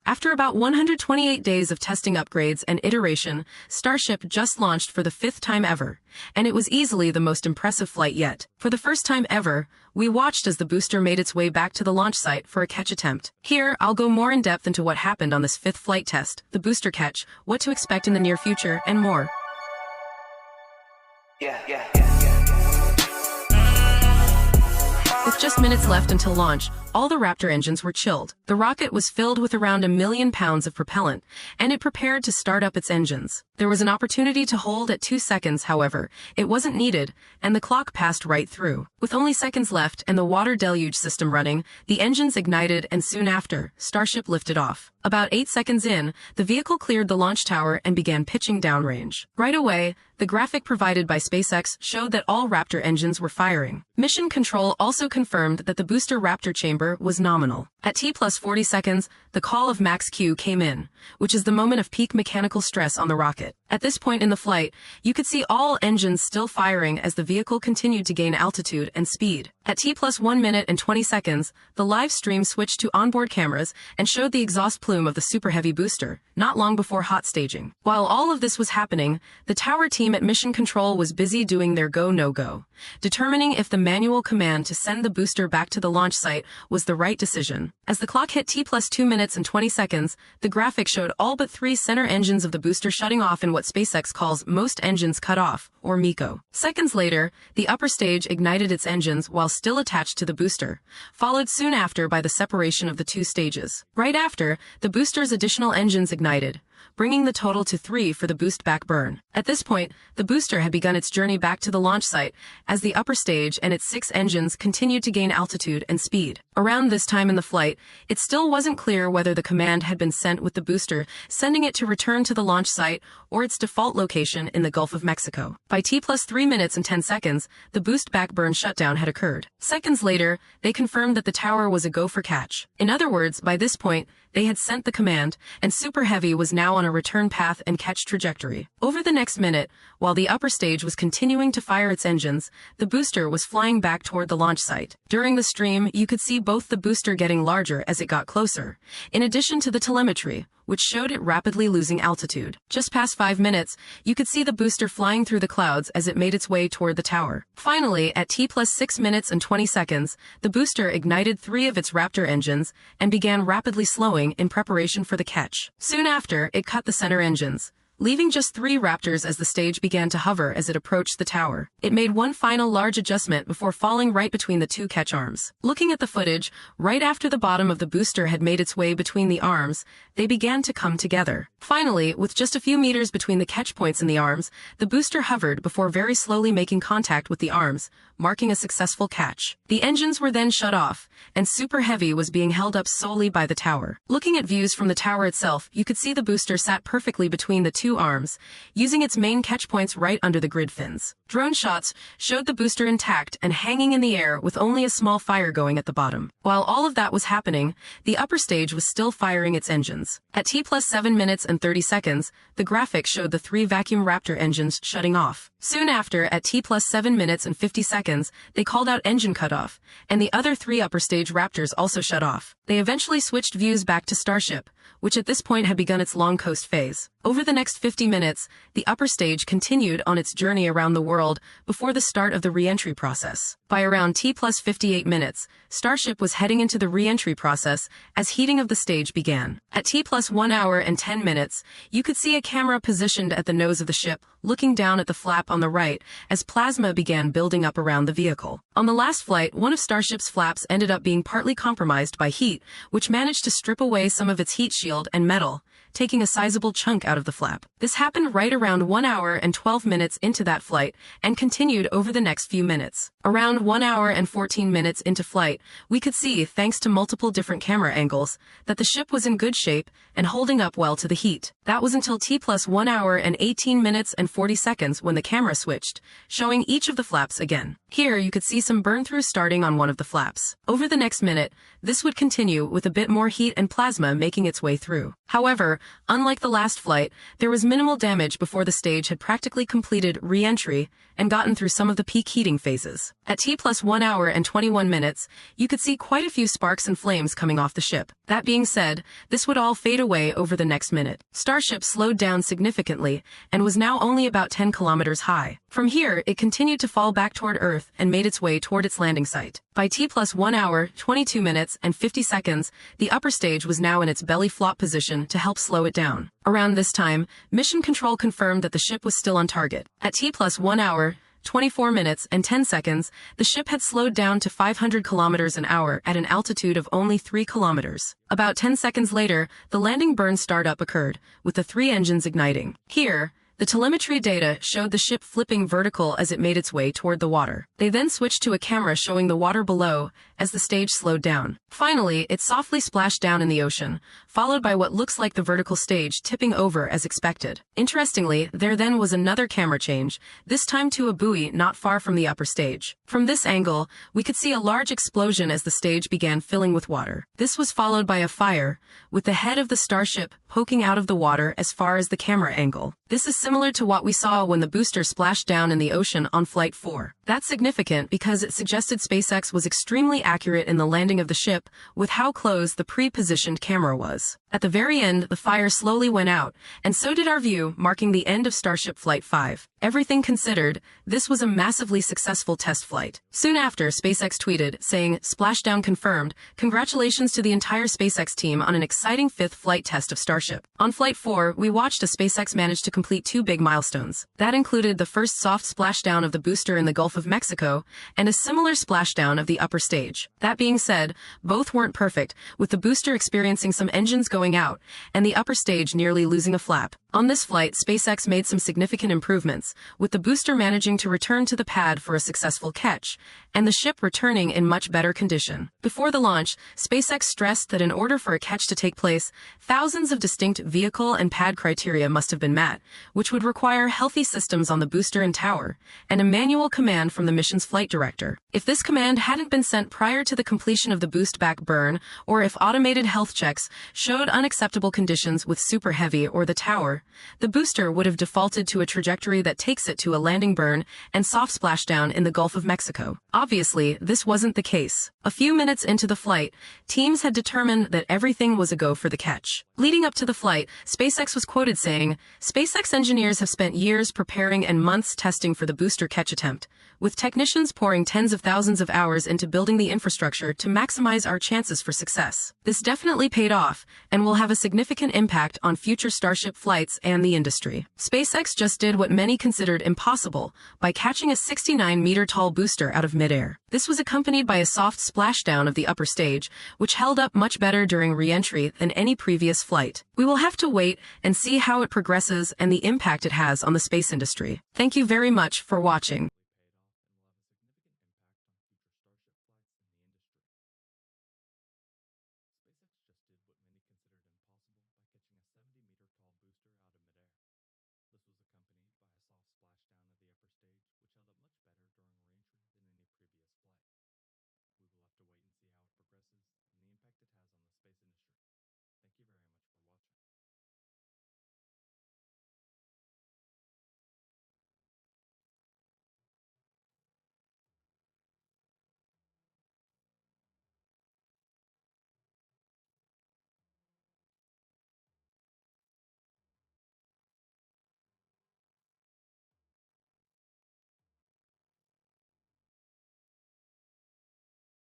After about 128 days of testing upgrades and iteration, Starship just launched for the 5th time ever, and it was easily the most impressive flight yet. For the first time ever, we watched as the booster made its way back to the launch site for a catch attempt. Here, I'll go more in depth into what happened on this 5th flight test, the booster catch, what to expect in the near future, and more. With just minutes left until launch, all the Raptor engines were chilled. The rocket was filled with around 1 million pounds of propellant, and it prepared to start up its engines. There was an opportunity to hold at 2 seconds, however. It wasn't needed, and the clock passed right through. With only seconds left and the water deluge system running, the engines ignited, and soon after, Starship lifted off. About 8 seconds in, the vehicle cleared the launch tower and began pitching downrange. Right away, the graphic provided by SpaceX showed that all Raptor engines were firing. Mission Control also confirmed that the booster Raptor chamber was nominal. At T+40 seconds, the call of max Q came in, which is the moment of peak mechanical stress on the rocket. At this point in the flight, you could see all engines still firing as the vehicle continued to gain altitude and speed. At T+1 minute and 20 seconds, the live stream switched to onboard cameras and showed the exhaust plume of the Super Heavy booster, not long before hot staging. While all of this was happening, the tower team at Mission Control was busy doing their go-no-go, determining if the manual command to send the booster back to the launch site was the right decision. As the clock hit T+2 minutes and 20 seconds, the graphic showed all but 3 center engines of the booster shutting off in what SpaceX calls most engines cut off, or MECO. Seconds later, the upper stage ignited its engines while still attached to the booster, followed soon after by the separation of the 2 stages. Right after, the booster's additional engines ignited, bringing the total to 3 for the boost back burn. At this point, the booster had begun its journey back to the launch site as the upper stage and its 6 engines continued to gain altitude and speed. Around this time in the flight, it still wasn't clear whether the command had been sent with the booster, sending it to return to the launch site or its default location in the Gulf of Mexico. By T+3 minutes and 10 seconds, the boost back burn shutdown had occurred. Seconds later, they confirmed that the tower was a go for catch. In other words, by this point, they had sent the command, and Super Heavy was now on a return path and catch trajectory. Over the next minute, while the upper stage was continuing to fire its engines, the booster was flying back toward the launch site. During the stream, you could see both the booster getting larger as it got closer, in addition to the telemetry, which showed it rapidly losing altitude. Just past 5 minutes, you could see the booster flying through the clouds as it made its way toward the tower. Finally, at T+6 minutes and 20 seconds, the booster ignited 3 of its Raptor engines and began rapidly slowing in preparation for the catch. Soon after, it cut the center engines, leaving just 3 Raptors as the stage began to hover as it approached the tower. It made one final large adjustment before falling right between the 2 catch arms. Looking at the footage, right after the bottom of the booster had made its way between the arms, they began to come together. Finally, with just a few meters between the catch points in the arms, the booster hovered before very slowly making contact with the arms, marking a successful catch. The engines were then shut off, and Super Heavy was being held up solely by the tower. Looking at views from the tower itself, you could see the booster sat perfectly between the 2 arms, using its main catch points right under the grid fins. Drone shots showed the booster intact and hanging in the air with only a small fire going at the bottom. While all of that was happening, the upper stage was still firing its engines. At T+7 minutes and 30 seconds, the graphic showed the 3 vacuum Raptor engines shutting off. Soon after, at T+7 minutes and 50 seconds, they called out engine cutoff, and the other 3 upper stage Raptors also shut off. They eventually switched views back to Starship, which at this point had begun its long coast phase. Over the next 50 minutes, the upper stage continued on its journey around the world before the start of the re-entry process. By around T+58 minutes, Starship was heading into the re-entry process as heating of the stage began. At T+1 hour and 10 minutes, you could see a camera positioned at the nose of the ship, looking down at the flap on the right as plasma began building up around the vehicle. On the last flight, one of Starship's flaps ended up being partly compromised by heat, which managed to strip away some of its heat shield and metal, taking a sizable chunk out of the flap. This happened right around 1 hour and 12 minutes into that flight and continued over the next few minutes. Around 1 hour and 14 minutes into flight, we could see, thanks to multiple different camera angles, that the ship was in good shape and holding up well to the heat. That was until T+1 hour and 18 minutes and 40 seconds when the camera switched, showing each of the flaps again. Here you could see some burn-through starting on one of the flaps. Over the next minute, this would continue with a bit more heat and plasma making its way through. However, unlike the last flight, there was minimal damage before the stage had practically completed re-entry and gotten through some of the peak heating phases. At T+1 hour and 21 minutes, you could see quite a few sparks and flames coming off the ship. That being said, this would all fade away over the next minute. Starship slowed down significantly and was now only about 10 kilometers high. From here, it continued to fall back toward Earth and made its way toward its landing site. By T+1 hour, 22 minutes, and 50 seconds, the upper stage was now in its belly flop position to help slow it down. Around this time, Mission Control confirmed that the ship was still on target. At T+1 hour, 24 minutes, and 10 seconds, the ship had slowed down to 500 kilometers an hour at an altitude of only 3 kilometers. About 10 seconds later, the landing burn startup occurred, with the 3 engines igniting. Here, the telemetry data showed the ship flipping vertical as it made its way toward the water. They then switched to a camera showing the water below as the stage slowed down. Finally, it softly splashed down in the ocean, followed by what looks like the vertical stage tipping over as expected. Interestingly, there then was another camera change, this time to a buoy not far from the upper stage. From this angle, we could see a large explosion as the stage began filling with water. This was followed by a fire, with the head of the Starship poking out of the water as far as the camera angle. This is similar to what we saw when the booster splashed down in the ocean on Flight 4. That's significant because it suggested SpaceX was extremely accurate in the landing of the ship with how close the pre-positioned camera was. At the very end, the fire slowly went out, and so did our view, marking the end of Starship Flight 5. Everything considered, this was a massively successful test flight. Soon after, SpaceX tweeted, saying, "Splashdown confirmed. Congratulations to the entire SpaceX team on an exciting 5th flight test of Starship." On Flight 4, we watched as SpaceX managed to complete 2 big milestones. That included the first soft splashdown of the booster in the Gulf of Mexico and a similar splashdown of the upper stage. That being said, both weren't perfect, with the booster experiencing some engines going out and the upper stage nearly losing a flap. On this flight, SpaceX made some significant improvements, with the booster managing to return to the pad for a successful catch, and the ship returning in much better condition. Before the launch, SpaceX stressed that in order for a catch to take place, thousands of distinct vehicle and pad criteria must have been met, which would require healthy systems on the booster and tower, and a manual command from the mission's flight director. If this command hadn't been sent prior to the completion of the boost back burn, or if automated health checks showed unacceptable conditions with Super Heavy or the tower, the booster would have defaulted to a trajectory that takes it to a landing burn and soft splashdown in the Gulf of Mexico. Obviously, this wasn't the case. A few minutes into the flight, teams had determined that everything was a go for the catch. Leading up to the flight, SpaceX was quoted saying, "SpaceX engineers have spent years preparing and months testing for the booster catch attempt, with technicians pouring tens of thousands of hours into building the infrastructure to maximize our chances for success. This definitely paid off and will have a significant impact on future Starship flights and the industry." SpaceX just did what many considered impossible by catching a 69-meter-tall booster out of midair. This was accompanied by a soft splashdown of the upper stage, which held up much better during re-entry than any previous flight. We will have to wait and see how it progresses and the impact it has on the space industry. Thank you very much for watching.